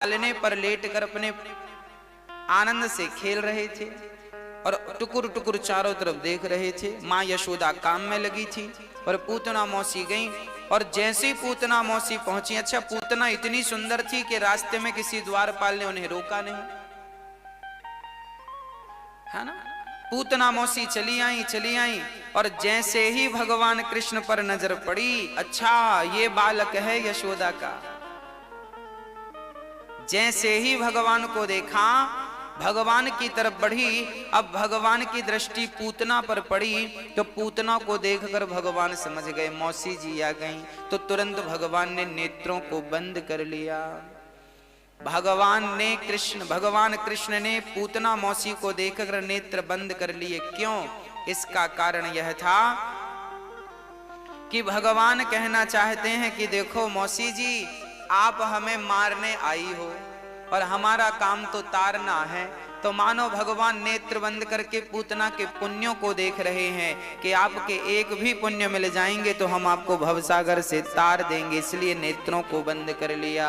पालने पर लेटकर अपने आनंद से खेल रहे थे और टुकुर टुकुर चारों तरफ देख रहे थे। माँ यशोदा काम में लगी थी और पूतना मौसी गई, और जैसे ही पूतना मौसी पहुंची, अच्छा पूतना इतनी सुंदर थी कि रास्ते में किसी द्वारपाल ने उन्हें रोका नहीं, है ना। पूतना मौसी चली आई और जैसे ही भगवान कृष्ण पर नजर पड़ी, अच्छा ये बालक है यशोदा का। जैसे ही भगवान को देखा, भगवान की तरफ बढ़ी। अब भगवान की दृष्टि पूतना पर पड़ी तो पूतना को देखकर भगवान समझ गए मौसी जी आ गई, तो तुरंत भगवान ने नेत्रों को बंद कर लिया। भगवान कृष्ण ने पूतना मौसी को देखकर नेत्र बंद कर लिए। क्यों? इसका कारण यह था कि भगवान कहना चाहते हैं कि देखो मौसी जी, आप हमें मारने आई हो और हमारा काम तो तारना है। तो मानो भगवान नेत्र बंद करके पूतना के पुण्यों को देख रहे हैं कि आपके एक भी पुण्य मिल जाएंगे तो हम आपको भवसागर से तार देंगे, इसलिए नेत्रों को बंद कर लिया।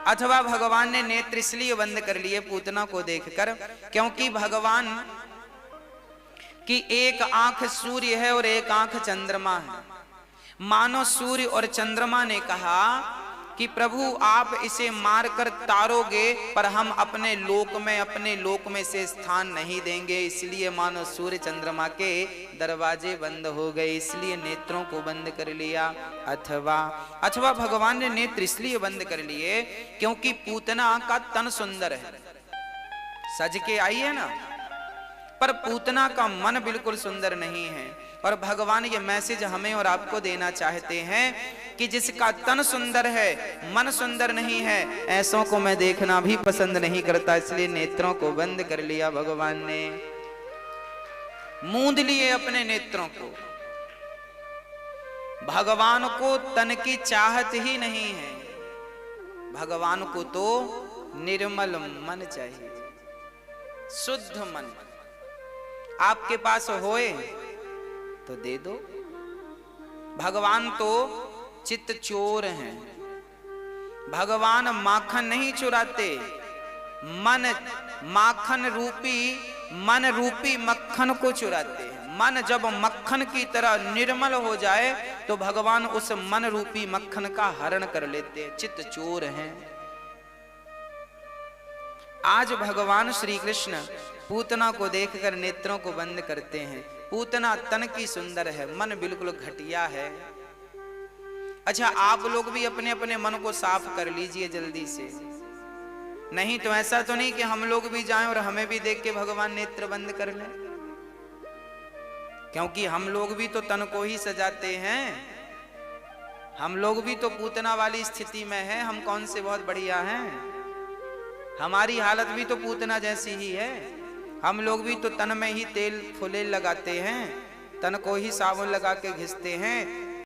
अथवा भगवान ने नेत्र इसलिए बंद कर लिए पूतना को देखकर क्योंकि भगवान की एक आंख सूर्य है और एक आंख चंद्रमा है। मानो सूर्य और चंद्रमा ने कहा कि प्रभु आप इसे मारकर तारोगे पर हम अपने लोक में से स्थान नहीं देंगे, इसलिए मानो सूर्य चंद्रमा के दरवाजे बंद हो गए, इसलिए नेत्रों को बंद कर लिया। अथवा भगवान ने नेत्र इसलिए बंद कर लिए क्योंकि पूतना का तन सुंदर है, सज के आई है ना, पर पूतना का मन बिल्कुल सुंदर नहीं है। और भगवान ये मैसेज हमें और आपको देना चाहते हैं कि जिसका तन सुंदर है मन सुंदर नहीं है, ऐसों को मैं देखना भी पसंद नहीं करता, इसलिए नेत्रों को बंद कर लिया। भगवान ने मूंद लिए अपने नेत्रों को। भगवान को तन की चाहत ही नहीं है, भगवान को तो निर्मल मन चाहिए, शुद्ध मन। आपके पास होए तो दे दो। भगवान तो चित्त चोर हैं, भगवान माखन नहीं चुराते, मन रूपी मक्खन को चुराते हैं। मन जब मक्खन की तरह निर्मल हो जाए तो भगवान उस मन रूपी मक्खन का हरण कर लेते हैं। चित्त चोर हैं। आज भगवान श्री कृष्ण पूतना को देखकर नेत्रों को बंद करते हैं। पूतना तन की सुंदर है, मन बिल्कुल घटिया है। अच्छा आप लोग भी अपने अपने मन को साफ कर लीजिए जल्दी से, नहीं तो ऐसा तो नहीं कि हम लोग भी जाएं और हमें भी देख के भगवान नेत्र बंद कर लें, क्योंकि हम लोग भी तो तन को ही सजाते हैं, हम लोग भी तो पूतना वाली स्थिति में हैं। हम कौन से बहुत बढ़िया हैं, हमारी हालत भी तो पूतना जैसी ही है। हम लोग भी तो तन में ही तेल फुलेल लगाते हैं, तन को ही साबुन लगा के घिसते हैं।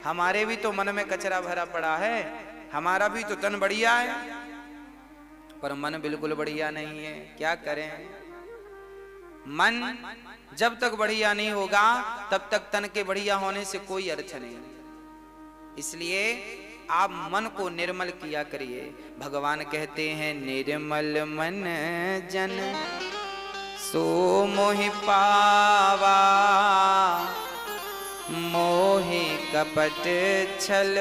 हमारे भी तो मन में कचरा भरा पड़ा है, हमारा भी तो तन बढ़िया है पर मन बिल्कुल बढ़िया नहीं है। क्या करें, मन जब तक बढ़िया नहीं होगा तब तक तन के बढ़िया होने से कोई अर्थ नहीं। इसलिए आप मन को निर्मल किया करिए। भगवान कहते हैं निर्मल मन जन सो मोहि पावा, मोहि कपट छल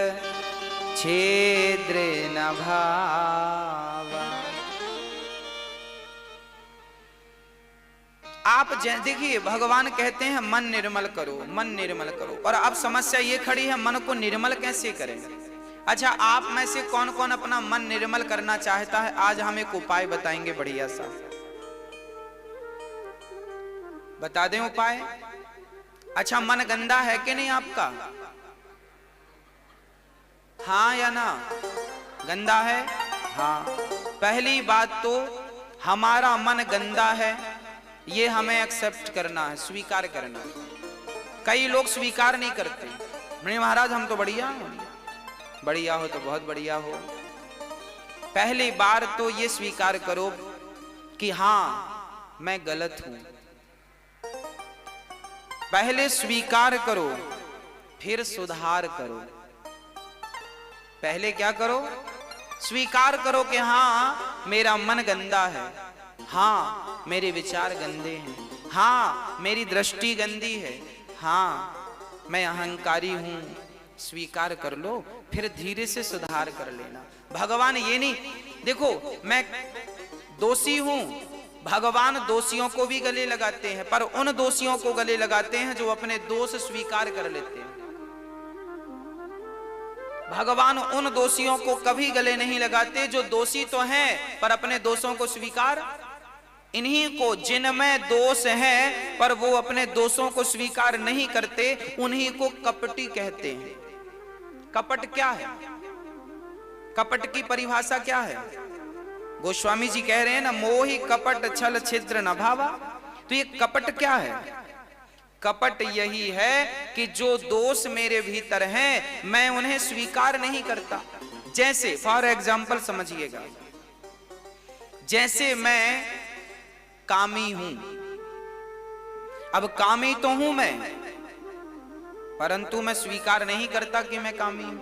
छेद्र न भावा। आप देखिए भगवान कहते हैं मन निर्मल करो, मन निर्मल करो। और अब समस्या ये खड़ी है मन को निर्मल कैसे करें। अच्छा आप में से कौन कौन अपना मन निर्मल करना चाहता है, आज हम एक उपाय बताएंगे बढ़िया सा। बता दें उपाय। अच्छा मन गंदा है कि नहीं आपका, हाँ या ना, गंदा है। हाँ, पहली बात तो हमारा मन गंदा है ये हमें एक्सेप्ट करना है, स्वीकार करना है। कई लोग स्वीकार नहीं करते, नहीं महाराज हम तो बढ़िया हैं। बढ़िया हो तो बहुत बढ़िया हो। पहली बार तो ये स्वीकार करो कि हाँ मैं गलत हूं। पहले स्वीकार करो फिर सुधार करो। पहले क्या करो, स्वीकार करो कि हाँ मेरा मन गंदा है, हाँ मेरे विचार गंदे हैं, हाँ मेरी दृष्टि गंदी है, हाँ मैं अहंकारी हूं, स्वीकार कर लो, फिर धीरे से सुधार कर लेना। भगवान ये नहीं, देखो मैं दोषी हूं, भगवान दोषियों को भी गले लगाते हैं, पर उन दोषियों को गले लगाते हैं जो अपने दोष स्वीकार कर लेते हैं। भगवान उन दोषियों को कभी गले नहीं लगाते जो दोषी तो हैं पर अपने दोषों को स्वीकार, इन्हीं को जिनमें दोष है पर वो अपने दोषों को स्वीकार नहीं करते, उन्हीं को कपटी कहते हैं। कपट क्या है? कपट की परिभाषा क्या है? गोस्वामी जी कह रहे हैं ना, मोहि कपट छल छिद्र न भावा। तो ये कपट क्या है? कपट यही है कि जो दोष मेरे भीतर हैं मैं उन्हें स्वीकार नहीं करता। जैसे फॉर एग्जाम्पल समझिएगा, जैसे मैं कामी हूं, अब कामी तो हूं मैं, परंतु मैं स्वीकार नहीं करता कि मैं कामी हूं।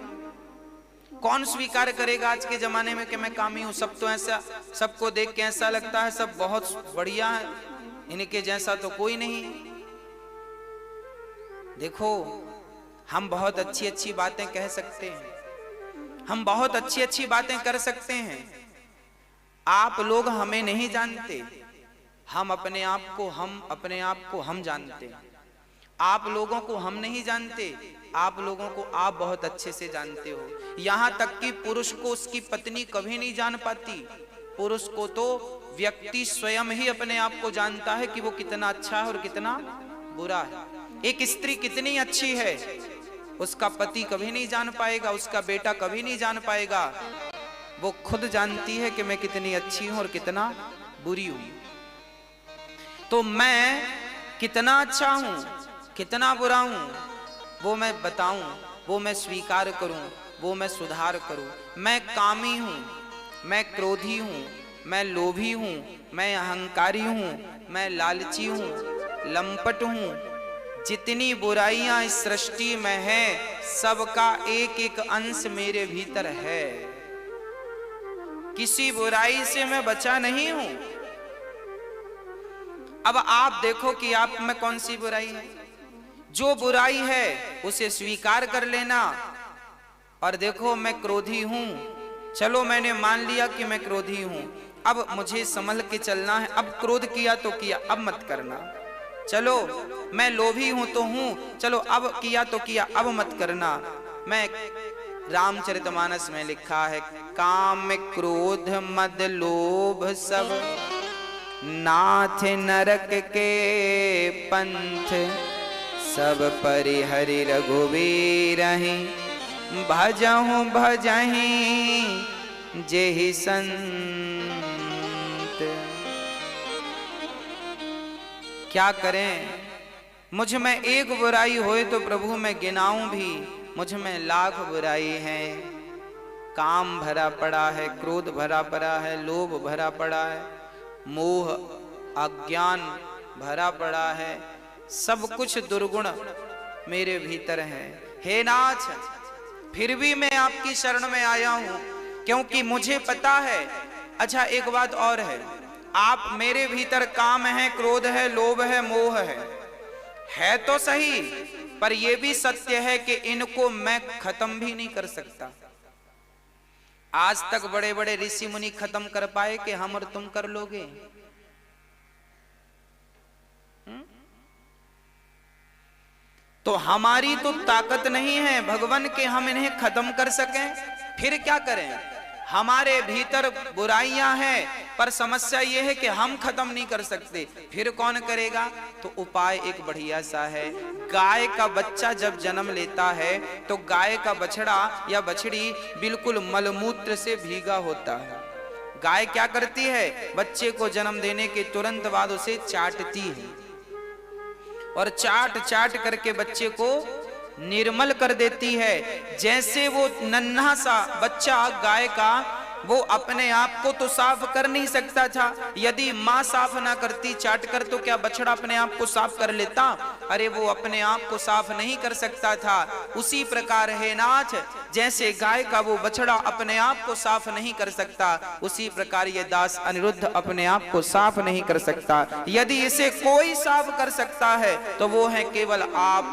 कौन स्वीकार करेगा आज के जमाने में कि मैं कामी हूं? सब तो ऐसा, सबको देख के ऐसा लगता है सब बहुत बढ़िया है, इनके जैसा तो कोई नहीं है। देखो हम बहुत अच्छी अच्छी बातें कह सकते हैं, हम बहुत अच्छी अच्छी बातें कर सकते हैं, आप लोग हमें नहीं जानते, हम अपने आप को हम जानते हैं। आप लोगों को हम नहीं जानते, आप लोगों को आप बहुत अच्छे से जानते हो। यहां तक कि पुरुष को उसकी पत्नी कभी नहीं जान पाती, पुरुष को तो व्यक्ति स्वयं ही अपने आप को जानता है कि वो कितना अच्छा है और कितना बुरा है। एक स्त्री कितनी अच्छी है उसका पति कभी नहीं जान पाएगा, उसका बेटा कभी नहीं जान पाएगा, वो खुद जानती है कि मैं कितनी अच्छी हूं और कितना बुरी हूं। तो मैं कितना अच्छा हूं कितना बुरा हूं वो मैं बताऊं, वो मैं स्वीकार करूं, वो मैं सुधार करूं। मैं कामी हूं, मैं क्रोधी हूं, मैं लोभी हूं, मैं अहंकारी हूं, मैं लालची हूं, लंपट हूं। जितनी बुराइयां इस सृष्टि में है सबका एक एक अंश मेरे भीतर है, किसी बुराई से मैं बचा नहीं हूं। अब आप देखो कि आप में कौन सी बुराई है। जो बुराई है उसे स्वीकार कर लेना। और देखो मैं क्रोधी हूं, चलो मैंने मान लिया कि मैं क्रोधी हूं, अब मुझे संभल के चलना है। अब क्रोध किया तो किया, अब मत करना। चलो मैं लोभी हूं तो हूं, चलो अब किया तो किया, अब मत करना। मैं रामचरितमानस में लिखा है, काम क्रोध मद लोभ सब नाथ नरक के पंथ, सब परिहरि रघुवीर भजहु भजहि जेहि संत। क्या करें, मुझ में एक बुराई होए तो प्रभु मैं गिनाऊं भी, मुझ में लाख बुराई है। काम भरा पड़ा है, क्रोध भरा पड़ा है, लोभ भरा पड़ा है, मोह अज्ञान भरा पड़ा है, सब कुछ दुर्गुण मेरे भीतर है। हे नाथ, फिर भी मैं आपकी शरण में आया हूं क्योंकि मुझे पता है। अच्छा एक बात और है, आप मेरे भीतर काम है, क्रोध है, लोभ है, मोह है तो सही, पर यह भी सत्य है कि इनको मैं खत्म भी नहीं कर सकता। आज तक बड़े बड़े ऋषि मुनि खत्म कर पाए कि हम और तुम कर लोगे? तो हमारी तो ताकत नहीं है भगवान के हम इन्हें खत्म कर सकें। फिर क्या करें? हमारे भीतर बुराइयां हैं पर समस्या यह है कि हम खत्म नहीं कर सकते। फिर कौन करेगा? तो उपाय एक बढ़िया सा है। गाय का बच्चा जब जन्म लेता है तो गाय का बछड़ा या बछड़ी बिल्कुल मलमूत्र से भीगा होता है। गाय क्या करती है? बच्चे को जन्म देने के तुरंत बाद उसे चाटती है और चाट चाट करके बच्चे को निर्मल कर देती है। जैसे वो नन्हा सा बच्चा गाय का वो अपने आप को तो साफ कर नहीं सकता था। यदि माँ साफ ना करती चाट कर, तो क्या बछड़ा अपने आप को साफ कर लेता? अरे वो अपने आप को साफ नहीं कर सकता था। उसी प्रकार है नाथ, जैसे गाय का वो बछड़ा अपने आप को साफ नहीं कर सकता, उसी प्रकार ये दास अनिरुद्ध अपने आप को साफ नहीं कर सकता। यदि इसे कोई साफ कर सकता है तो वो है केवल आप।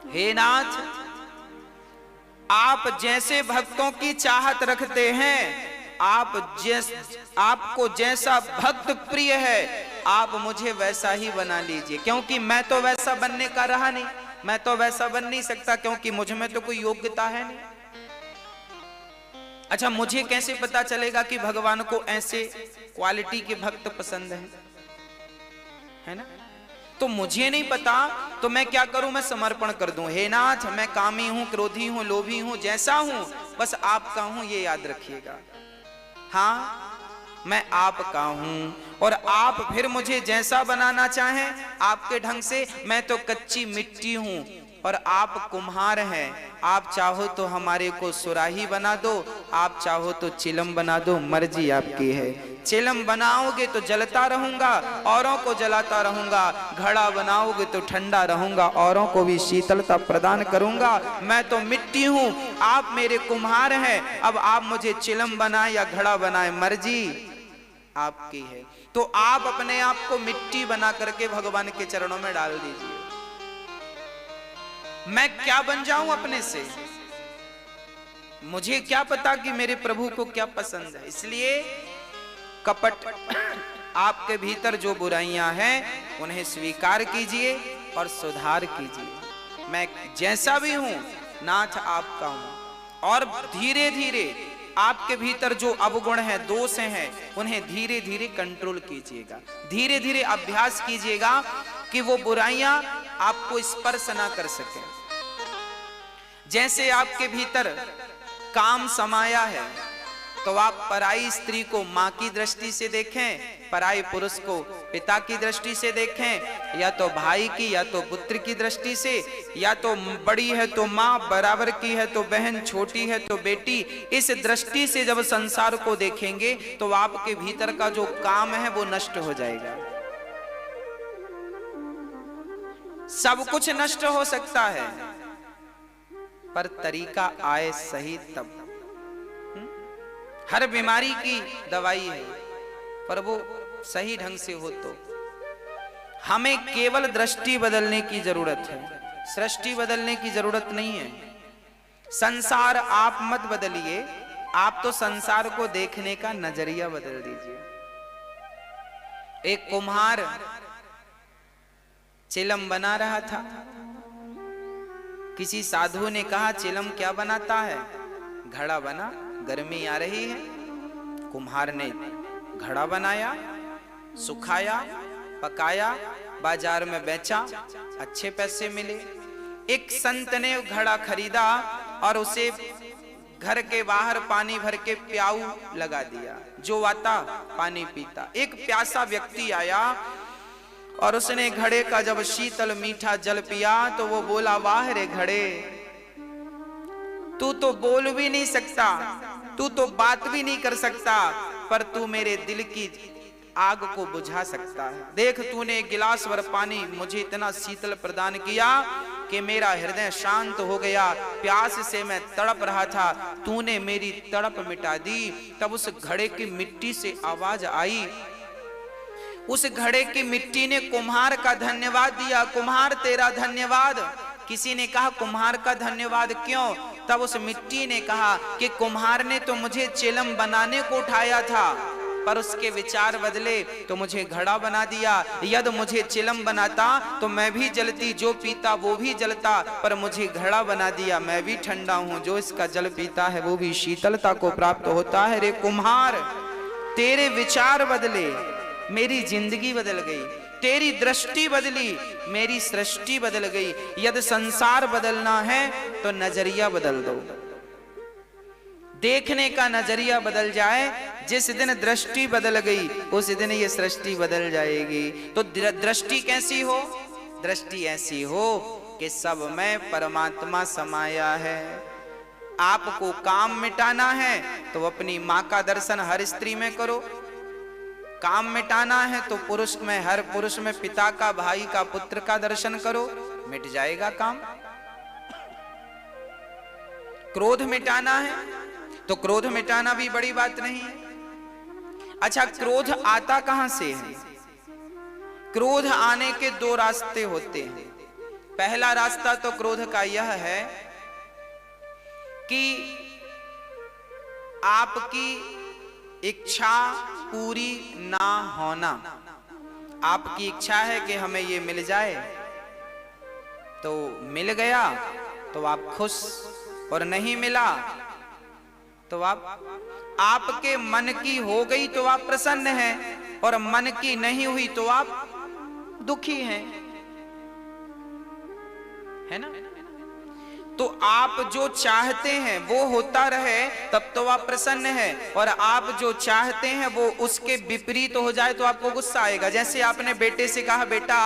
हे नाथ, आप जैसे भक्तों की चाहत रखते हैं, आपको जैसा भक्त प्रिय है, आप मुझे वैसा ही बना लीजिए, क्योंकि मैं तो वैसा बनने का रहा नहीं, मैं तो वैसा बन नहीं सकता, क्योंकि मुझ में तो कोई योग्यता है नहीं। अच्छा, मुझे कैसे पता चलेगा कि भगवान को ऐसे क्वालिटी के भक्त पसंद है ना? तो मुझे नहीं पता, तो मैं क्या करूं? मैं समर्पण कर दूं। हे नाथ, मैं कामी हूं, क्रोधी हूं, लोभी हूं, जैसा हूं बस आपका हूं, ये याद रखिएगा। हाँ, मैं आपका हूं और आप फिर मुझे जैसा बनाना चाहें आपके ढंग से। मैं तो कच्ची मिट्टी हूं और आप कुम्हार हैं। आप चाहो तो हमारे को सुराही बना दो, आप चाहो तो चिलम बना दो, मर्जी आपकी है। चिलम बनाओगे तो जलता रहूंगा, औरों को जलाता रहूंगा। घड़ा बनाओगे तो ठंडा रहूंगा, औरों को भी शीतलता प्रदान करूंगा। मैं तो मिट्टी हूं, आप मेरे कुम्हार हैं। अब आप मुझे चिलम बनाए या घड़ा बनाए, मर्जी आपकी है। तो आप अपने आप को मिट्टी बना करके भगवान के चरणों में डाल दीजिए। मैं क्या बन जाऊं अपने से? मुझे क्या पता कि मेरे प्रभु को क्या पसंद है। इसलिए कपट आपके भीतर जो बुराइयां हैं उन्हें स्वीकार कीजिए और सुधार कीजिए। मैं जैसा भी हूं नाथ आपका हूं, और धीरे धीरे आपके भीतर जो अवगुण हैं, दोष हैं, उन्हें धीरे धीरे कंट्रोल कीजिएगा। धीरे धीरे अभ्यास कीजिएगा कि वो बुराइयां आपको स्पर्श ना कर सके। जैसे आपके भीतर काम समाया है, तो आप पराई स्त्री को मां की दृष्टि से देखें, पराई पुरुष को पिता की दृष्टि से देखें, या तो भाई की या तो पुत्र की दृष्टि से, या तो बड़ी है तो मां, बराबर की है तो बहन, छोटी है तो बेटी। इस दृष्टि से जब संसार को देखेंगे तो आपके भीतर का जो काम है वो नष्ट हो जाएगा। सब कुछ नष्ट हो सकता है, पर तरीका आए सही तब। हर बीमारी की दवाई है, पर वो सही ढंग से हो तो। हमें केवल दृष्टि बदलने की जरूरत है, सृष्टि बदलने की जरूरत नहीं है। संसार आप मत बदलिए, आप तो संसार को देखने का नजरिया बदल दीजिए। एक कुम्हार चिलम बना रहा था। किसी साधु ने कहा, चिलम क्या बनाता है? घड़ा बना, गर्मी आ रही है। कुम्हार ने घड़ा बनाया, सुखाया, पकाया, बाजार में बेचा, अच्छे पैसे मिले। एक संत ने घड़ा खरीदा और उसे घर के बाहर पानी भर के प्याऊ लगा दिया, जो आता पानी पीता। एक प्यासा व्यक्ति आया और उसने घड़े का जब शीतल मीठा जल पिया तो वो बोला, वाह रे घड़े, तू तो बोल भी नहीं सकता, तू तो बात भी नहीं कर सकता, पर तू मेरे दिल की आग को बुझा सकता है। देख, तूने एक गिलास भर पानी मुझे इतना शीतल प्रदान किया कि मेरा हृदय शांत हो गया। प्यास से मैं तड़प रहा था, तूने मेरी तड़प मिटा दी। तब उस घड़े की मिट्टी से आवाज आई। उस घड़े की मिट्टी ने कुम्हार का धन्यवाद दिया। कुम्हार तेरा धन्यवाद। किसी ने कहा, कुम्हार का धन्यवाद क्यों? तब उस मिट्टी ने कहा कि कुम्हार ने तो मुझे चिलम बनाने को उठाया था, पर उसके विचार बदले तो मुझे घड़ा बना दिया। यदि मुझे चिलम बनाता तो मैं भी जलती, जो पीता वो भी जलता, पर मुझे घड़ा बना दिया, मैं भी ठंडा हूं, जो इसका जल पीता है वो भी शीतलता को प्राप्त होता है। रे कुम्हार, तेरे विचार बदले, मेरी जिंदगी बदल गई। तेरी दृष्टि बदली, मेरी सृष्टि बदल गई। यदि संसार बदलना है तो नजरिया बदल दो। देखने का नजरिया बदल जाए, जिस दिन दृष्टि बदल गई उस दिन ये सृष्टि बदल जाएगी। तो दृष्टि कैसी हो? दृष्टि ऐसी हो कि सब में परमात्मा समाया है। आपको काम मिटाना है तो अपनी माँ का दर्शन हर स्त्री में करो। काम मिटाना है तो पुरुष में, हर पुरुष में पिता का, भाई का, पुत्र का दर्शन करो, मिट जाएगा काम। क्रोध मिटाना है तो क्रोध मिटाना भी बड़ी बात नहीं है। अच्छा, क्रोध आता कहां से है? क्रोध आने के दो रास्ते होते हैं। पहला रास्ता तो क्रोध का यह है कि आपकी इच्छा पूरी ना होना। आपकी इच्छा है कि हमें ये मिल जाए, तो मिल गया तो आप खुश, और नहीं मिला तो आपके मन की हो गई तो आप प्रसन्न हैं, और मन की नहीं हुई तो आप दुखी हैं, है ना? तो आप जो चाहते हैं वो होता रहे तब तो आप प्रसन्न हैं, और आप जो चाहते हैं वो उसके विपरीत हो जाए तो आपको गुस्सा आएगा। जैसे आपने बेटे से कहा, बेटा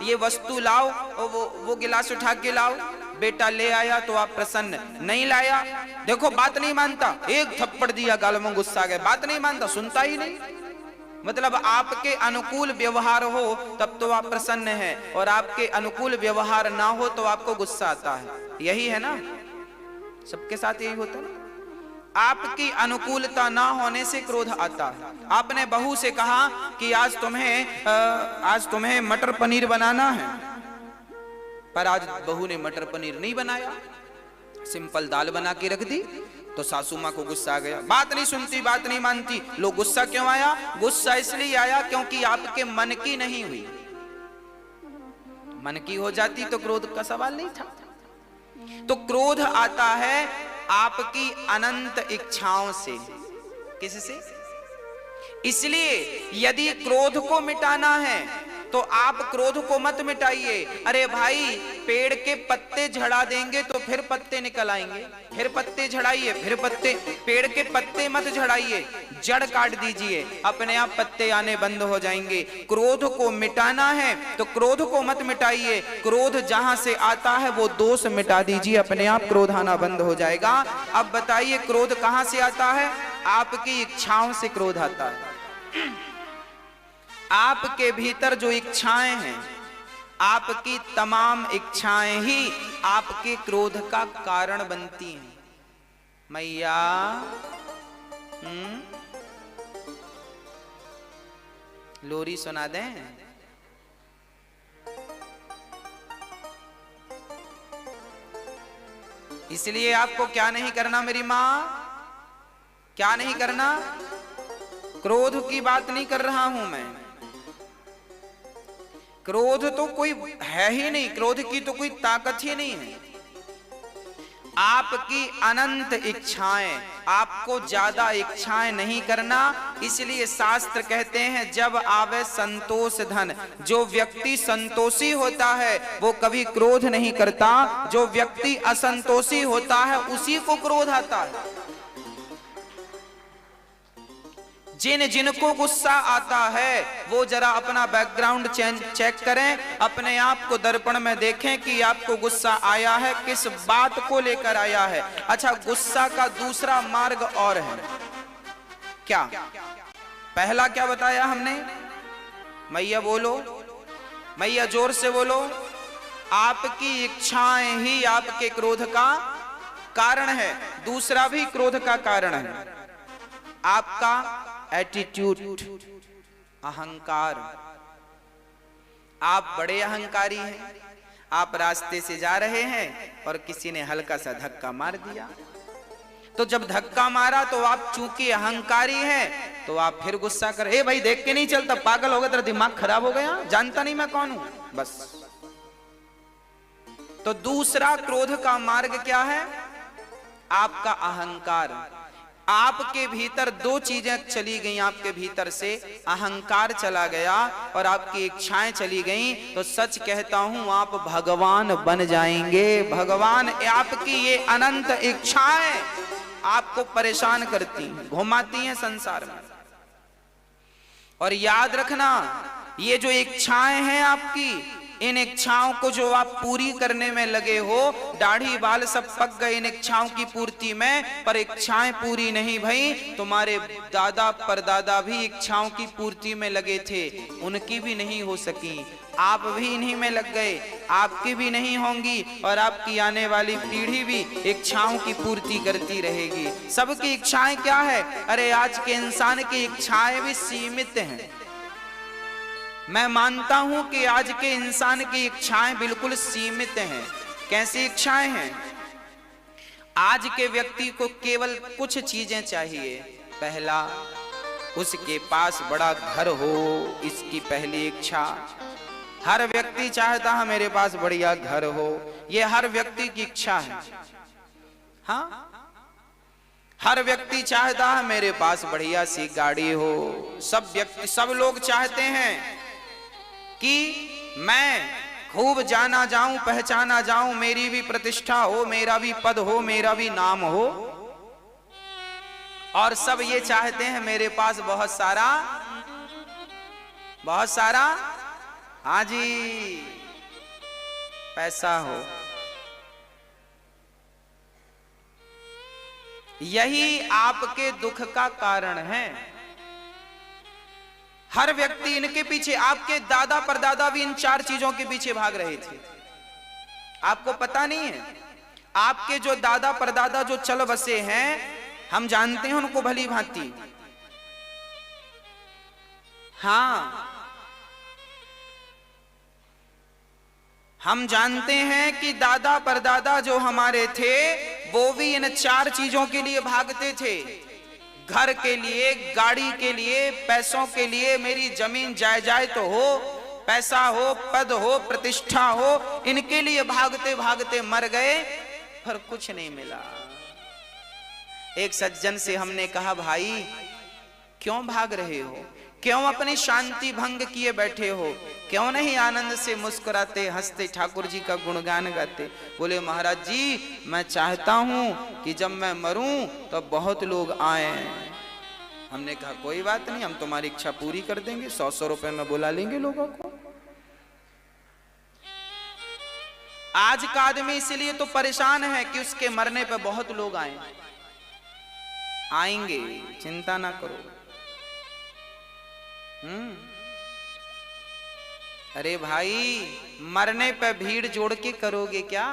ये वस्तु लाओ, और वो गिलास उठा के लाओ, बेटा ले आया तो आप प्रसन्न। नहीं लाया, देखो बात नहीं मानता, एक थप्पड़ दिया गाल में, गुस्सा आ गया, बात नहीं मानता, सुनता ही नहीं। मतलब आपके अनुकूल व्यवहार हो तब तो आप प्रसन्न हैं, और आपके अनुकूल व्यवहार ना हो तो आपको गुस्सा आता है। यही है ना, सबके साथ यही होता है ना। आपकी अनुकूलता ना होने से क्रोध आता है। आपने बहू से कहा कि आज तुम्हें मटर पनीर बनाना है, पर आज बहू ने मटर पनीर नहीं बनाया, सिंपल दाल बना के रख दी, तो सासू माँ को गुस्सा आ गया। बात नहीं सुनती, बात नहीं मानती। लो, गुस्सा क्यों आया? गुस्सा इसलिए आया क्योंकि आपके मन की नहीं हुई। मन की हो जाती तो क्रोध का सवाल नहीं था। तो क्रोध आता है आपकी अनंत इच्छाओं से। किससे? इसलिए यदि क्रोध को मिटाना है तो आप क्रोध को मत मिटाइए। अरे भाई, पेड़ के पत्ते झड़ा देंगे तो फिर पत्ते निकल आएंगे, फिर पत्ते झड़ाइए, फिर पत्ते। पेड़ के पत्ते मत झड़ाइए, जड़ काट दीजिए, अपने आप पत्ते आने बंद हो जाएंगे। क्रोध को मिटाना है तो क्रोध को मत मिटाइए, क्रोध जहां से आता है वो दोष मिटा दीजिए, अपने आप क्रोध आना बंद हो जाएगा। अब बताइए, क्रोध कहां से आता है? आपकी इच्छाओं से क्रोध आता है। आपके भीतर जो इच्छाएं हैं, आपकी तमाम इच्छाएं ही आपके क्रोध का कारण बनती हैं। मैया, लोरी सुना दें? इसलिए आपको क्या नहीं करना मेरी मां? क्या नहीं करना? क्रोध की बात नहीं कर रहा हूं मैं। क्रोध तो कोई है ही नहीं, क्रोध की तो कोई ताकत ही नहीं है। आपकी अनंत इच्छाएं, आपको ज्यादा इच्छाएं नहीं करना। इसलिए शास्त्र कहते हैं, जब आवे संतोष धन। जो व्यक्ति संतोषी होता है वो कभी क्रोध नहीं करता, जो व्यक्ति असंतोषी होता है उसी को क्रोध आता है। जिन जिनको गुस्सा आता है वो जरा अपना बैकग्राउंड चेक करें, अपने आप को दर्पण में देखें कि आपको गुस्सा आया है, किस बात को लेकर आया है। अच्छा, गुस्सा का दूसरा मार्ग और है क्या? पहला क्या बताया हमने? मैया बोलो, मैया जोर से बोलो। आपकी इच्छाएं ही आपके क्रोध का कारण है। दूसरा भी क्रोध का कारण है, आपका एटीट्यूड, अहंकार। आप बड़े अहंकारी हैं। आप रास्ते से जा रहे हैं और किसी ने हल्का सा धक्का मार दिया, तो जब धक्का मारा तो आप चूंकि अहंकारी हैं तो आप फिर गुस्सा कर, ए भाई देख के नहीं चलता, पागल हो गया, तेरा दिमाग खराब हो गया, जानता नहीं मैं कौन हूं, बस। तो दूसरा क्रोध का मार्ग क्या है? आपका अहंकार। आपके भीतर दो चीजें चली गई, आपके भीतर से अहंकार चला गया और आपकी इच्छाएं चली गई, तो सच कहता हूं आप भगवान बन जाएंगे। भगवान, आपकी ये अनंत इच्छाएं आपको परेशान करती हैं, घुमाती हैं संसार में। और याद रखना, ये जो इच्छाएं हैं आपकी, इन इच्छाओं को जो आप पूरी करने में लगे हो, दाढ़ी बाल सब पक गए इन इच्छाओं की पूर्ति में, पर इच्छाएं पूरी नहीं भई। तुम्हारे दादा परदादा भी इच्छाओं की पूर्ति में लगे थे, उनकी भी नहीं हो सकी। आप भी इन्हीं में लग गए, आपकी भी नहीं होंगी, और आपकी आने वाली पीढ़ी भी इच्छाओं की पूर्ति करती रहेगी। सबकी इच्छाएं क्या है? अरे आज के इंसान की इच्छाएं भी सीमित हैं। मैं मानता हूं कि आज के इंसान की इच्छाएं बिल्कुल सीमित हैं। कैसी इच्छाएं हैं? आज के व्यक्ति को केवल कुछ चीजें चाहिए। पहला, उसके पास बड़ा घर हो, इसकी पहली इच्छा। हर व्यक्ति चाहता है मेरे पास बढ़िया घर हो, यह हर व्यक्ति की इच्छा है। हाँ, हर व्यक्ति चाहता है मेरे पास बढ़िया सी गाड़ी हो। सब लोग चाहते हैं कि मैं खूब जाना जाऊं, पहचाना जाऊं, मेरी भी प्रतिष्ठा हो, मेरा भी पद हो, मेरा भी नाम हो। और सब ये चाहते हैं मेरे पास बहुत सारा हाँ जी पैसा हो। यही आपके दुख का कारण है। हर व्यक्ति इनके पीछे, आपके दादा परदादा भी इन चार चीजों के पीछे भाग रहे थे। आपको पता नहीं है? आपके जो दादा परदादा जो चल बसे हैं, हम जानते हैं उनको भली भांति। हाँ, हम जानते हैं कि दादा परदादा जो हमारे थे वो भी इन चार चीजों के लिए भागते थे। घर के लिए, गाड़ी के लिए, पैसों के लिए। मेरी जमीन जायदाद तो हो, पैसा हो, पद हो, प्रतिष्ठा हो, इनके लिए भागते भागते मर गए, पर कुछ नहीं मिला। एक सज्जन से हमने कहा, भाई क्यों भाग रहे हो? क्यों अपनी शांति भंग किए बैठे हो? क्यों नहीं आनंद से मुस्कुराते हंसते ठाकुर जी का गुणगान गाते? बोले, महाराज जी मैं चाहता हूं कि जब मैं मरूं तो बहुत लोग आए। हमने कहा कोई बात नहीं, हम तुम्हारी इच्छा पूरी कर देंगे, 100 रुपए में बुला लेंगे लोगों को। आज का आदमी इसलिए तो परेशान है कि उसके मरने पे बहुत लोग आएंगे, चिंता ना करो। अरे भाई, मरने पे भीड़ जोड़ के करोगे क्या?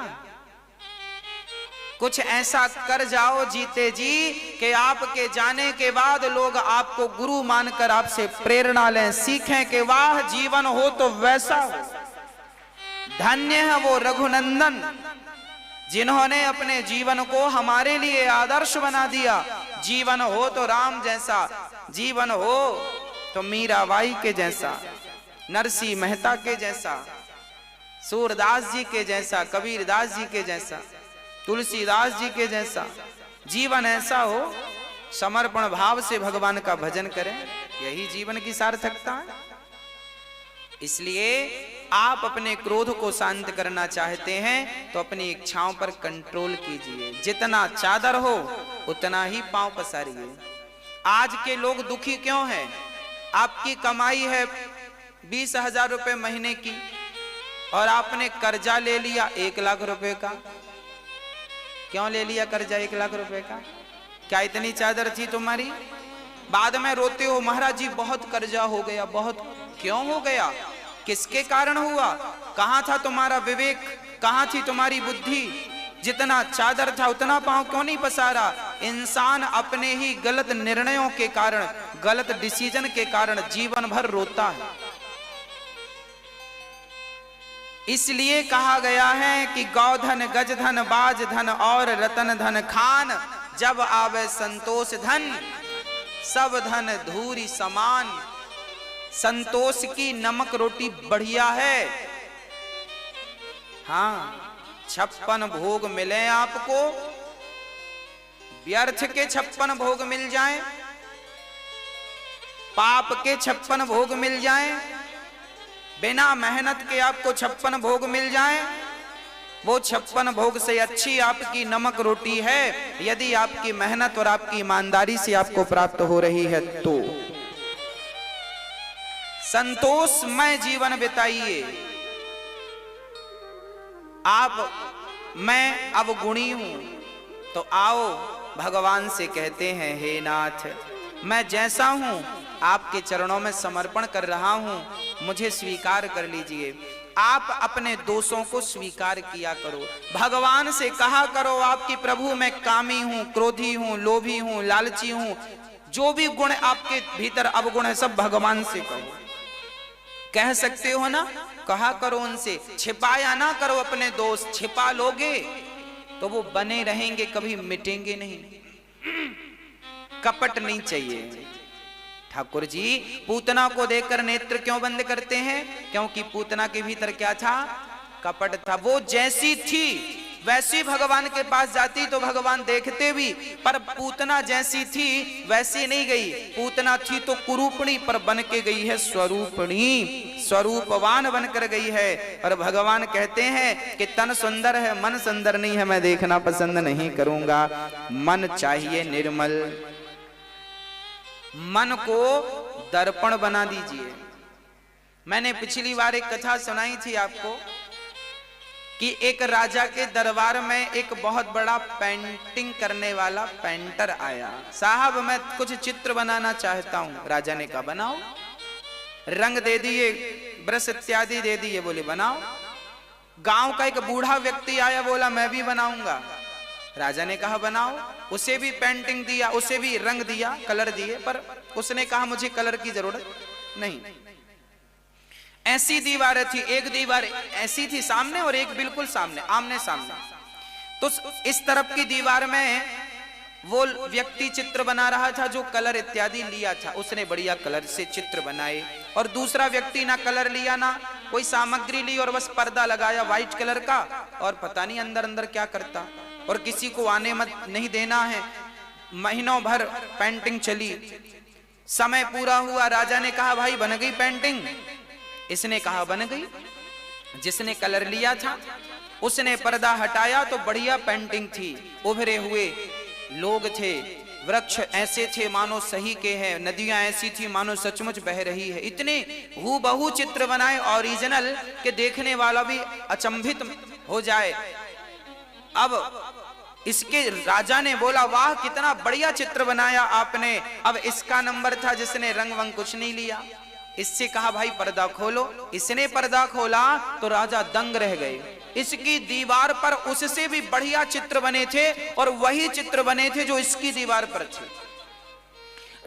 कुछ ऐसा कर जाओ जीते जी कि आपके जाने के बाद लोग आपको गुरु मानकर आपसे प्रेरणा लें, सीखें कि वाह जीवन हो तो वैसा हो। धन्य है वो रघुनंदन जिन्होंने अपने जीवन को हमारे लिए आदर्श बना दिया। जीवन हो तो राम जैसा, जीवन हो तो मीराबाई के जैसा, नरसिंह मेहता के जैसा, सूरदास जी के जैसा, कबीरदास जी के जैसा, तुलसीदास जी के जैसा। जीवन ऐसा हो, समर्पण भाव से भगवान का भजन करें, यही जीवन की सार्थकता है। इसलिए आप अपने क्रोध को शांत करना चाहते हैं तो अपनी इच्छाओं पर कंट्रोल कीजिए। जितना चादर हो उतना ही पांव पसारिए। आज के लोग दुखी क्यों हैं? आपकी कमाई है 20,000 रुपए महीने की और आपने कर्जा ले लिया 1 लाख रुपए का। क्यों ले लिया कर्जा 1 लाख रुपए का? क्या इतनी चादर थी तुम्हारी? बाद में रोते हो, महाराज जी बहुत कर्जा हो गया, बहुत। क्यों हो गया? किसके कारण हुआ? कहां था तुम्हारा विवेक? कहां थी तुम्हारी बुद्धि? जितना चादर था उतना पांव क्यों नहीं पसारा? इंसान अपने ही गलत निर्णयों के कारण, गलत डिसीजन के कारण जीवन भर रोता है। इसलिए कहा गया है कि गौधन, गजधन, बाजधन और रतन धन खान, जब आवे संतोष धन सब धन धूरी समान। संतोष की नमक रोटी बढ़िया है। हाँ, 56 भोग मिले आपको, व्यर्थ के 56 भोग मिल जाएं, पाप के 56 भोग मिल जाएं, बिना मेहनत के आपको 56 भोग मिल जाएं, वो 56 भोग से अच्छी आपकी नमक रोटी है यदि आपकी मेहनत और आपकी ईमानदारी से आपको प्राप्त हो रही है तो। संतोषमय जीवन बिताइए। मैं अवगुणी हूं, तो आओ भगवान से कहते हैं, हे नाथ मैं जैसा हूं आपके चरणों में समर्पण कर रहा हूं, मुझे स्वीकार कर लीजिए। आप अपने दोषों को स्वीकार किया करो, भगवान से कहा करो आपकी प्रभु मैं कामी हूं, क्रोधी हूं, लोभी हूं, लालची हूं, जो भी गुण आपके भीतर अवगुण है सब भगवान से कहो। कह सकते हो ना, कहा करो उनसे, छिपाया ना करो अपने दोष, छिपा लोगे तो वो बने रहेंगे, कभी मिटेंगे नहीं। कपट नहीं चाहिए। ठाकुर जी पूतना को देखकर नेत्र क्यों बंद करते हैं? क्योंकि पूतना के भीतर क्या था? कपट था। वो जैसी थी वैसी भगवान के पास जाती तो भगवान देखते भी, पर पूतना जैसी थी वैसी नहीं गई। पूतना थी तो कुरूपणी, पर बन के गई है स्वरूपणी, स्वरूपवान बनकर गई है। और भगवान कहते हैं कि तन सुंदर है मन सुंदर नहीं है, मैं देखना पसंद नहीं करूंगा। मन चाहिए निर्मल, मन को दर्पण बना दीजिए। मैंने पिछली बार एक कथा सुनाई थी आपको कि एक राजा के दरबार में एक बहुत बड़ा पेंटिंग करने वाला पेंटर आया। साहब मैं कुछ चित्र बनाना चाहता हूं। राजा ने कहा बनाओ, रंग दे दिए, ब्रश इत्यादि दे दिए, बोले बनाओ। गांव का एक बूढ़ा व्यक्ति आया, बोला मैं भी बनाऊंगा। राजा ने कहा बनाओ, उसे भी पेंटिंग दिया, उसे भी रंग दिया, कलर दिए, पर उसने कहा मुझे कलर की जरूरत नहीं। ऐसी दीवारें थी, एक दीवार ऐसी थी सामने और एक बिल्कुल सामने, आमने सामने। तो इस तरफ की दीवार में वो व्यक्ति चित्र बना रहा था जो कलर इत्यादि लिया था, उसने बढ़िया कलर से चित्र बनाए। और दूसरा व्यक्ति ना कलर लिया ना कोई सामग्री ली और बस पर्दा लगाया व्हाइट कलर का, और पता नहीं अंदर अंदर क्या करता, और किसी को आने मत नहीं देना है। महीनों भर पेंटिंग चली, समय पूरा हुआ। राजा ने कहा भाई बन गई पेंटिंग? इसने कहा बन गई। जिसने कलर लिया था उसने पर्दा हटाया तो बढ़िया पेंटिंग थी, उभरे हुए लोग थे, वृक्ष ऐसे थे मानो सही के हैं, नदियां ऐसी थी मानो सचमुच बह रही है। इतने हूबहू चित्र बनाए ओरिजिनल के देखने वाला भी अचंभित हो जाए। अब इसके राजा ने बोला वाह कितना बढ़िया चित्र बनाया आपने। अब इसका नंबर था जिसने रंग वंग कुछ नहीं लिया। इससे कहा भाई पर्दा खोलो। इसने पर्दा खोला तो राजा दंग रह गए। इसकी दीवार पर उससे भी बढ़िया चित्र बने थे और वही चित्र बने थे जो इसकी दीवार पर थे।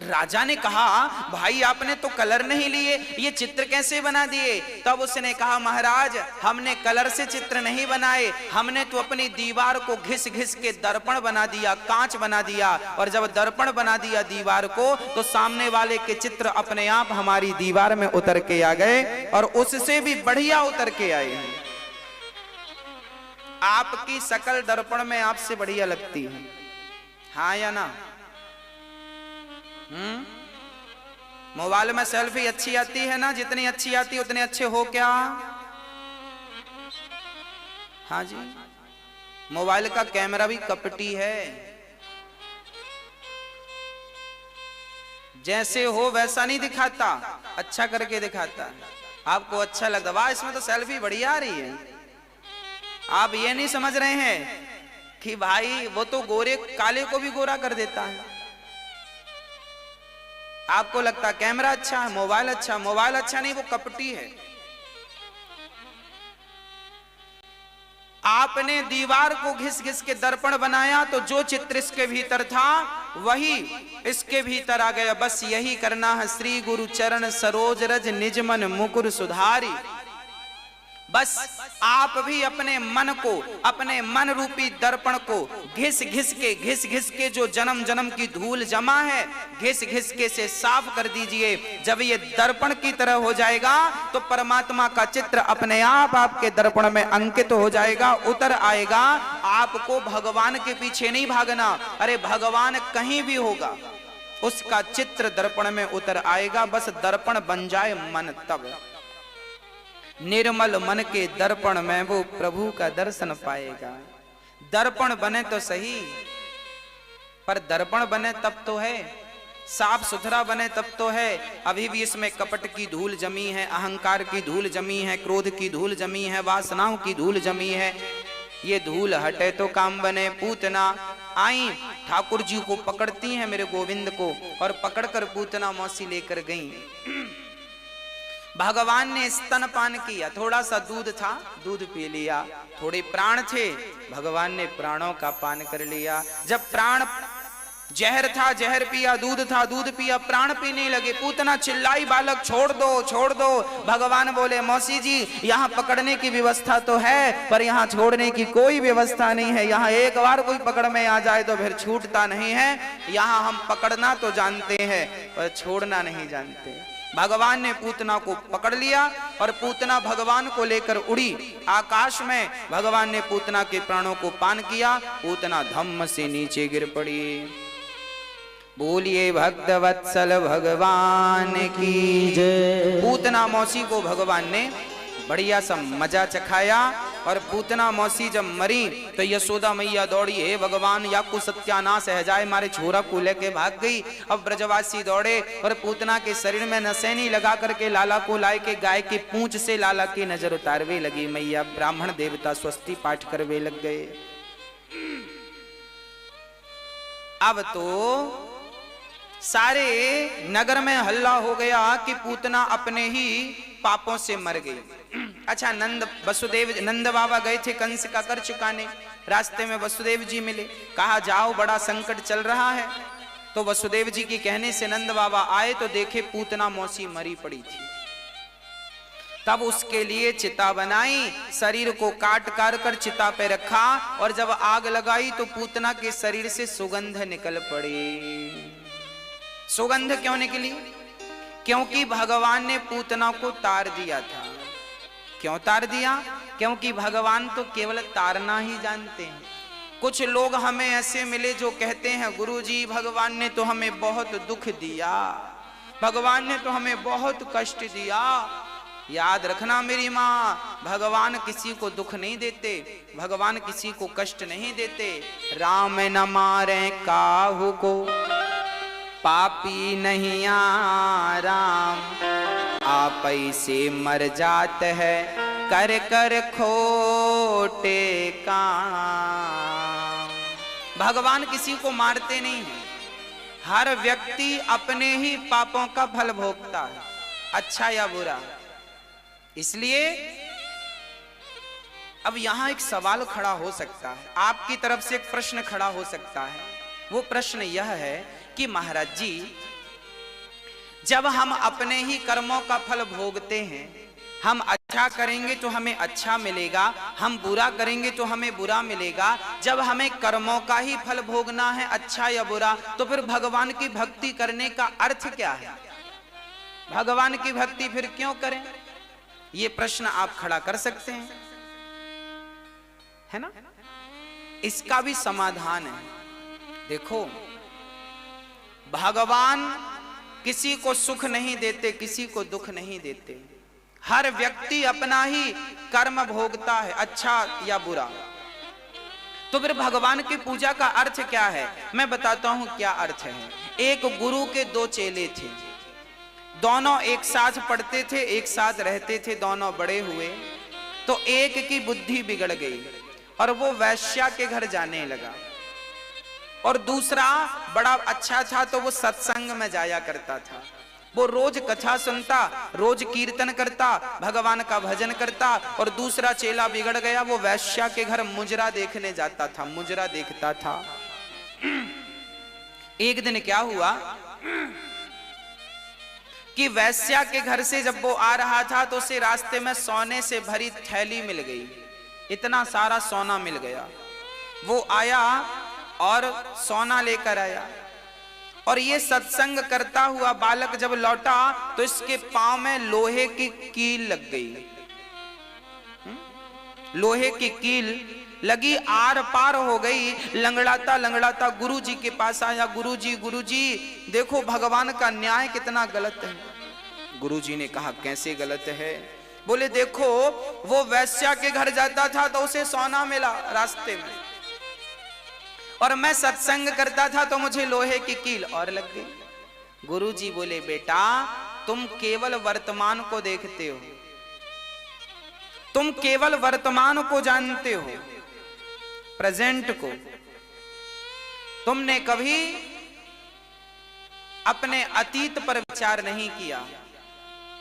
राजा ने कहा भाई आपने तो कलर नहीं लिए, ये चित्र कैसे बना दिए? तब उसने कहा महाराज हमने कलर से चित्र नहीं बनाए, हमने तो अपनी दीवार को घिस घिस के दर्पण बना दिया, कांच बना दिया। और जब दर्पण बना दिया दीवार को तो सामने वाले के चित्र अपने आप हमारी दीवार में उतर के आ गए और उससे भी बढ़िया उतर के आए हैं। आपकी शकल दर्पण में आपसे बढ़िया लगती है, हाँ या ना? मोबाइल में सेल्फी अच्छी आती है ना, जितनी अच्छी आती है उतने अच्छे हो क्या? हाँ जी, मोबाइल का कैमरा भी कपटी है, जैसे हो वैसा नहीं दिखाता, अच्छा करके दिखाता है। आपको अच्छा लगता वाह इसमें तो सेल्फी बढ़िया आ रही है। आप ये नहीं समझ रहे हैं कि भाई वो तो गोरे काले को भी गोरा कर देता है। आपको लगता कैमरा अच्छा है, मोबाइल अच्छा, मोबाइल अच्छा नहीं, वो कपटी है। आपने दीवार को घिस घिस के दर्पण बनाया तो जो चित्र इसके भीतर था वही इसके भीतर आ गया। बस यही करना है, श्री गुरु चरण सरोज रज निज मन मुकुर सुधारी। बस आप भी अपने मन को, अपने मन रूपी दर्पण को घिस घिस के जो जन्म जन्म की धूल जमा है घिस घिस के से साफ कर दीजिए। जब ये दर्पण की तरह हो जाएगा तो परमात्मा का चित्र अपने आप आपके दर्पण में अंकित हो जाएगा, उतर आएगा। आपको भगवान के पीछे नहीं भागना, अरे भगवान कहीं भी होगा, उसका चित्र दर्पण में उतर आएगा। बस दर्पण बन जाए मन, तब निर्मल मन के दर्पण में वो प्रभु का दर्शन पाएगा। दर्पण बने तो सही, पर दर्पण बने तब तो है। साफ सुथरा बने तब तो है, अभी भी इसमें कपट की धूल जमी है, अहंकार की धूल जमी है, क्रोध की धूल जमी है, वासनाओं की धूल जमी है। ये धूल हटे तो काम बने। पूतना आई, ठाकुर जी को पकड़ती हैं मेरे गोविंद को, और पकड़कर पूतना मौसी लेकर गई। भगवान ने स्तनपान किया, थोड़ा सा दूध था, दूध पी लिया। थोड़े प्राण थे, भगवान ने प्राणों का पान कर लिया। जब प्राण जहर था, जहर पिया, दूध था, दूध पिया, प्राण पीने लगे। पूतना चिल्लाई, बालक छोड़ दो, छोड़ दो। भगवान बोले, मौसी जी यहाँ पकड़ने की व्यवस्था तो है, पर यहाँ छोड़ने की कोई व्यवस्था नहीं है। यहाँ एक बार कोई पकड़ में आ जाए तो फिर छूटता नहीं है। यहाँ हम पकड़ना तो जानते हैं, पर छोड़ना नहीं जानते। भगवान ने पूतना को पकड़ लिया और पूतना भगवान को लेकर उड़ी आकाश में। भगवान ने पूतना के प्राणों को पान किया, पूतना धम्म से नीचे गिर पड़ी। बोलिए भक्त वत्सल भगवान की जय। पूतना मौसी को भगवान ने बढ़िया सा मजा चखाया, और पूतना मौसी जब मरी तो यशोदा मैया दौड़ी, हे भगवान या को सत्यानाश है जाए, मारे छोरा को लेके भाग गई। अब ब्रजवासी दौड़े और पूतना के शरीर में नसैनी लगा करके लाला को लाए के गाय की पूंछ से लाला की नजर उतारवे लगी। मैया ब्राह्मण देवता स्वस्ति पाठ करवे लग गए। अब तो सारे नगर में हल्ला हो गया कि पूतना अपने ही पापों से मर गई। अच्छा, नंद बाबा गए थे कंस का कर चुकाने। रास्ते में वसुदेव जी मिले, कहा जाओ बड़ा संकट चल रहा है। तो वसुदेव जी के कहने से नंद बाबा आए तो देखे पूतना मौसी मरी पड़ी थी। तब उसके लिए चिता बनाई, शरीर को काट कर चिता पे रखा, और जब आग लगाई तो पूतना के शरीर से सुगंध निकल पड़ी। सुगंध क्यों निकली? क्योंकि भगवान ने पूतना को तार दिया था। क्यों तार दिया? क्योंकि भगवान तो केवल तारना ही जानते हैं। कुछ लोग हमें ऐसे मिले जो कहते हैं, गुरुजी भगवान ने तो हमें बहुत दुख दिया, भगवान ने तो हमें बहुत कष्ट दिया। याद रखना मेरी माँ, भगवान किसी को दुख नहीं देते, भगवान किसी को कष्ट नहीं देते। राम न मारे काहू को, पापी नहीं आराम, आप से मर जात है कर कर खोटे काम। भगवान किसी को मारते नहीं हैं, हर व्यक्ति अपने ही पापों का फल भोगता है, अच्छा या बुरा। इसलिए अब यहां एक सवाल खड़ा हो सकता है, आपकी तरफ से एक प्रश्न खड़ा हो सकता है। वो प्रश्न यह है कि महाराज जी, जब हम अपने ही कर्मों का फल भोगते हैं, हम अच्छा करेंगे तो हमें अच्छा मिलेगा, हम बुरा करेंगे तो हमें बुरा मिलेगा। जब हमें कर्मों का ही फल भोगना है, अच्छा या बुरा, तो फिर भगवान की भक्ति करने का अर्थ क्या है? भगवान की भक्ति फिर क्यों करें? ये प्रश्न आप खड़ा कर सकते हैं, है ना? इसका भी समाधान है। देखो, भगवान किसी को सुख नहीं देते, किसी को दुख नहीं देते। हर व्यक्ति अपना ही कर्म भोगता है, अच्छा या बुरा। तो फिर भगवान की पूजा का अर्थ क्या है? मैं बताता हूं क्या अर्थ है। एक गुरु के दो चेले थे, दोनों एक साथ पढ़ते थे, एक साथ रहते थे, दोनों बड़े हुए। तो एक की बुद्धि बिगड़ गई और वो वैश्या के घर जाने लगा, और दूसरा बड़ा अच्छा था तो वो सत्संग में जाया करता था। वो रोज कथा सुनता, रोज कीर्तन करता, भगवान का भजन करता। और दूसरा चेला बिगड़ गया, वो वैश्या के घर मुजरा देखने जाता था, मुजरा देखता था। एक दिन क्या हुआ कि वैश्या के घर से जब वो आ रहा था तो उसे रास्ते में सोने से भरी थैली मिल गई। इतना सारा सोना मिल गया। वो आया और सोना लेकर आया, और ये सत्संग करता हुआ बालक जब लौटा तो इसके पांव में लोहे की कील लग गई। लोहे की कील लगी, आर पार हो गई। लंगड़ाता लंगड़ाता गुरुजी के पास आया, गुरुजी देखो भगवान का न्याय कितना गलत है। गुरुजी ने कहा, कैसे गलत है? बोले देखो, वो वैश्या के घर जाता था तो उसे सोना मिला रास्ते में, और मैं सत्संग करता था तो मुझे लोहे की कील और लग गई। गुरुजी बोले बेटा तुम केवल वर्तमान को देखते हो, तुम केवल वर्तमान को जानते हो, प्रेजेंट को। तुमने कभी अपने अतीत पर विचार नहीं किया,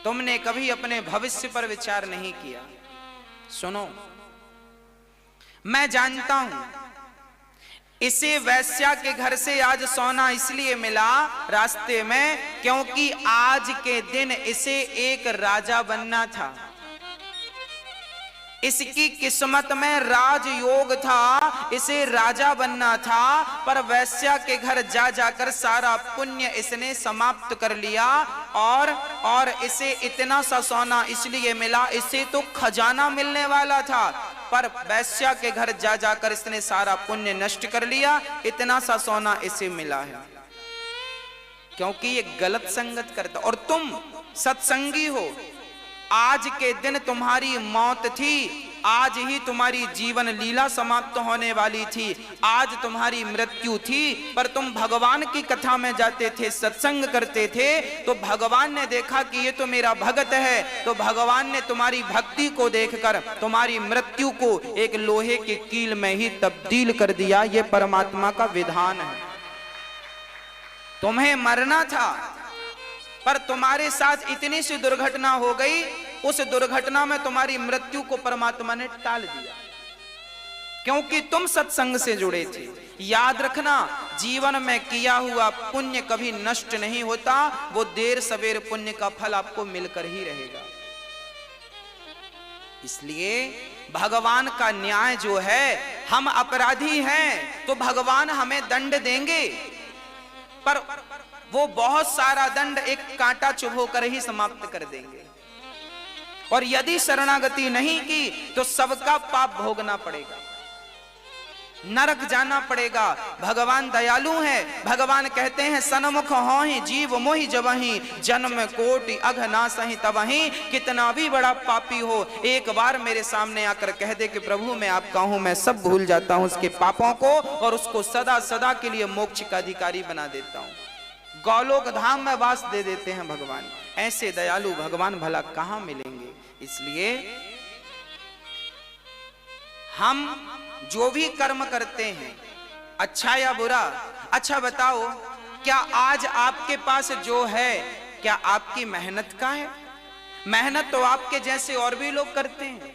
तुमने कभी अपने भविष्य पर विचार नहीं किया। सुनो, मैं जानता हूं इसे वैश्या के घर से आज सोना इसलिए मिला रास्ते में क्योंकि आज के दिन इसे एक राजा बनना था। इसकी किस्मत में राजयोग था, इसे राजा बनना था, पर वैश्या के घर जा जाकर सारा पुण्य इसने समाप्त कर लिया और इसे इतना सा सोना इसलिए मिला, इसे तो खजाना मिलने वाला था, पर वैश्या के घर जा जाकर इसने सारा पुण्य नष्ट कर लिया, इतना सा सोना इसे मिला है क्योंकि ये गलत संगत करता। और तुम सत्संगी हो, आज के दिन तुम्हारी मौत थी, आज ही तुम्हारी जीवन लीला समाप्त होने वाली थी, आज तुम्हारी मृत्यु थी, पर तुम भगवान की कथा में जाते थे, सत्संग करते थे, तो भगवान ने देखा कि ये तो मेरा भगत है, तो भगवान ने तुम्हारी भक्ति को देखकर तुम्हारी मृत्यु को एक लोहे के कील में ही तब्दील कर दिया। ये परमात्मा का विधान है। तुम्हें मरना था पर तुम्हारे साथ इतनी सी दुर्घटना हो गई, उस दुर्घटना में तुम्हारी मृत्यु को परमात्मा ने टाल दिया क्योंकि तुम सत्संग से जुड़े थे। याद रखना, जीवन में किया हुआ पुण्य कभी नष्ट नहीं होता, वो देर सवेर पुण्य का फल आपको मिलकर ही रहेगा। इसलिए भगवान का न्याय जो है, हम अपराधी हैं तो भगवान हमें दंड देंगे, पर वो बहुत सारा दंड एक कांटा चुभोकर ही समाप्त कर देंगे। और यदि शरणागति नहीं की तो सबका पाप भोगना पड़ेगा, नरक जाना पड़ेगा। भगवान दयालु हैं, भगवान कहते हैं सन्मुख होहि जीव मोहि जबहि, जन्म कोटि अघ नासहि तबहि। कितना भी बड़ा पापी हो, एक बार मेरे सामने आकर कह दे कि प्रभु मैं आपका हूं, मैं सब भूल जाता हूं उसके पापों को और उसको सदा सदा के लिए मोक्ष का अधिकारी बना देता हूं, गौलोक धाम में वास दे देते हैं भगवान। ऐसे दयालु भगवान भला कहां मिलेंगे। इसलिए हम जो भी कर्म करते हैं, अच्छा या बुरा, अच्छा बताओ क्या आज आपके पास जो है क्या आपकी मेहनत का है? मेहनत तो आपके जैसे और भी लोग करते हैं,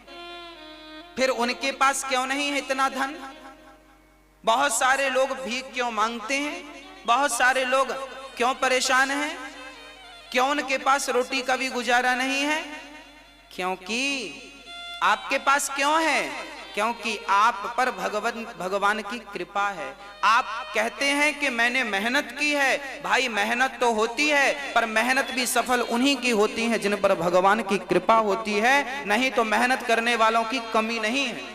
फिर उनके पास क्यों नहीं है इतना धन? बहुत सारे लोग भीख क्यों मांगते हैं? बहुत सारे लोग क्यों परेशान हैं? क्यों उनके पास रोटी का भी गुजारा नहीं है? क्योंकि आपके पास क्यों है? क्योंकि आप पर भगवान की कृपा है। आप कहते हैं कि मैंने मेहनत की है, भाई मेहनत तो होती है, पर मेहनत भी सफल उन्हीं की होती है जिन पर भगवान की कृपा होती है, नहीं तो मेहनत करने वालों की कमी नहीं है।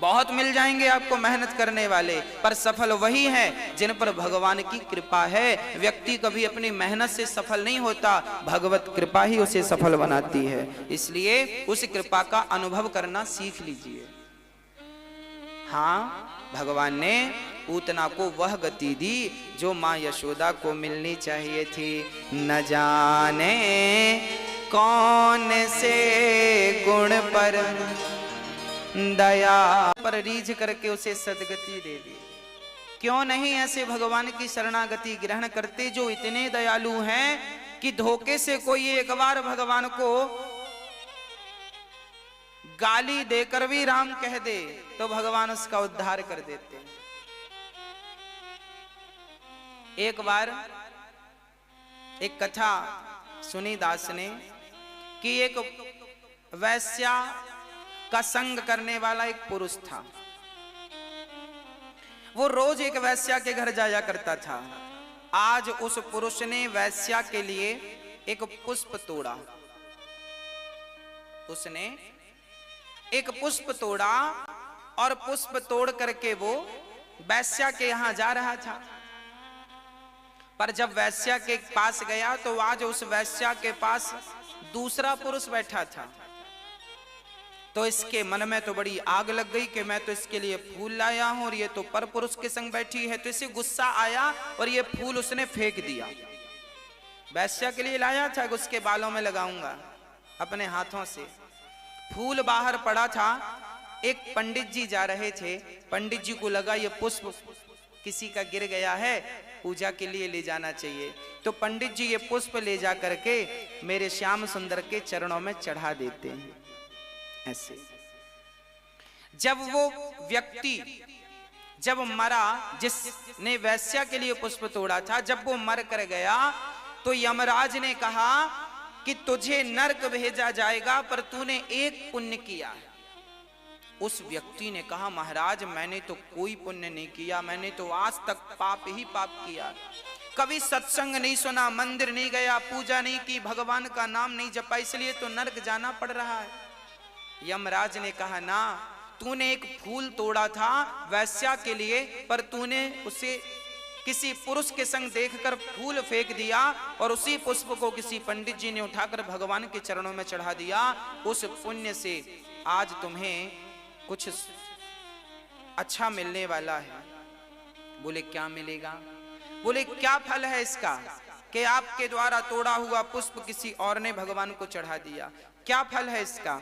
बहुत मिल जाएंगे आपको मेहनत करने वाले, पर सफल वही हैं जिन पर भगवान की कृपा है। व्यक्ति कभी अपनी मेहनत से सफल नहीं होता, भगवत कृपा ही उसे सफल बनाती है। इसलिए उस कृपा का अनुभव करना सीख लीजिए। हाँ, भगवान ने पूतना को वह गति दी जो माँ यशोदा को मिलनी चाहिए थी। न जाने कौन से गुण पर दया पर रीझ करके उसे सदगति दे दी। क्यों नहीं ऐसे भगवान की शरणागति ग्रहण करते जो इतने दयालु हैं कि धोखे से कोई एक बार भगवान को गाली देकर भी राम कह दे तो भगवान उसका उद्धार कर देते। एक बार एक कथा सुनी दास ने कि एक वैश्या का संग करने वाला एक पुरुष था। वो रोज एक वैश्या के घर जाया करता था। आज उस पुरुष ने वैश्या के लिए एक पुष्प तोड़ा। उसने एक पुष्प तोड़ा और पुष्प तोड़ करके वो वैश्या के यहां जा रहा था। पर जब वैश्या के पास गया तो आज उस वैश्या के पास दूसरा पुरुष बैठा था। तो इसके मन में तो बड़ी आग लग गई कि मैं तो इसके लिए फूल लाया हूं और ये तो परपुरुष के संग बैठी है। तो इसे गुस्सा आया और ये फूल उसने फेंक दिया। वैश्या के लिए लाया था, उसके बालों में लगाऊंगा अपने हाथों से। फूल बाहर पड़ा था। एक पंडित जी जा रहे थे, पंडित जी को लगा ये पुष्प किसी का गिर गया है, पूजा के लिए ले जाना चाहिए। तो पंडित जी ये पुष्प ले जा करके मेरे श्याम सुंदर के चरणों में चढ़ा देते हैं। ऐसे जब वो व्यक्ति जब मरा, जिसने वैश्या के लिए पुष्प तोड़ा था, जब वो मर कर गया तो यमराज ने कहा कि तुझे नरक भेजा जाएगा, पर तूने एक पुण्य किया है। उस व्यक्ति ने कहा महाराज मैंने तो कोई पुण्य नहीं किया, मैंने तो आज तक पाप ही पाप किया, कभी सत्संग नहीं सुना, मंदिर नहीं गया, पूजा नहीं की, भगवान का नाम नहीं जपा, इसलिए तो नरक जाना पड़ रहा है। यमराज ने कहा ना, तूने एक फूल तोड़ा था वैश्या के लिए, पर तूने उसे किसी पुरुष के संग देखकर फूल फेंक दिया और उसी पुष्प को किसी पंडित जी ने उठाकर भगवान के चरणों में चढ़ा दिया। उस पुण्य से आज तुम्हें कुछ अच्छा मिलने वाला है। बोले क्या मिलेगा? बोले क्या फल है इसका कि आपके द्वारा तोड़ा हुआ पुष्प किसी और ने भगवान को चढ़ा दिया, क्या फल है इसका?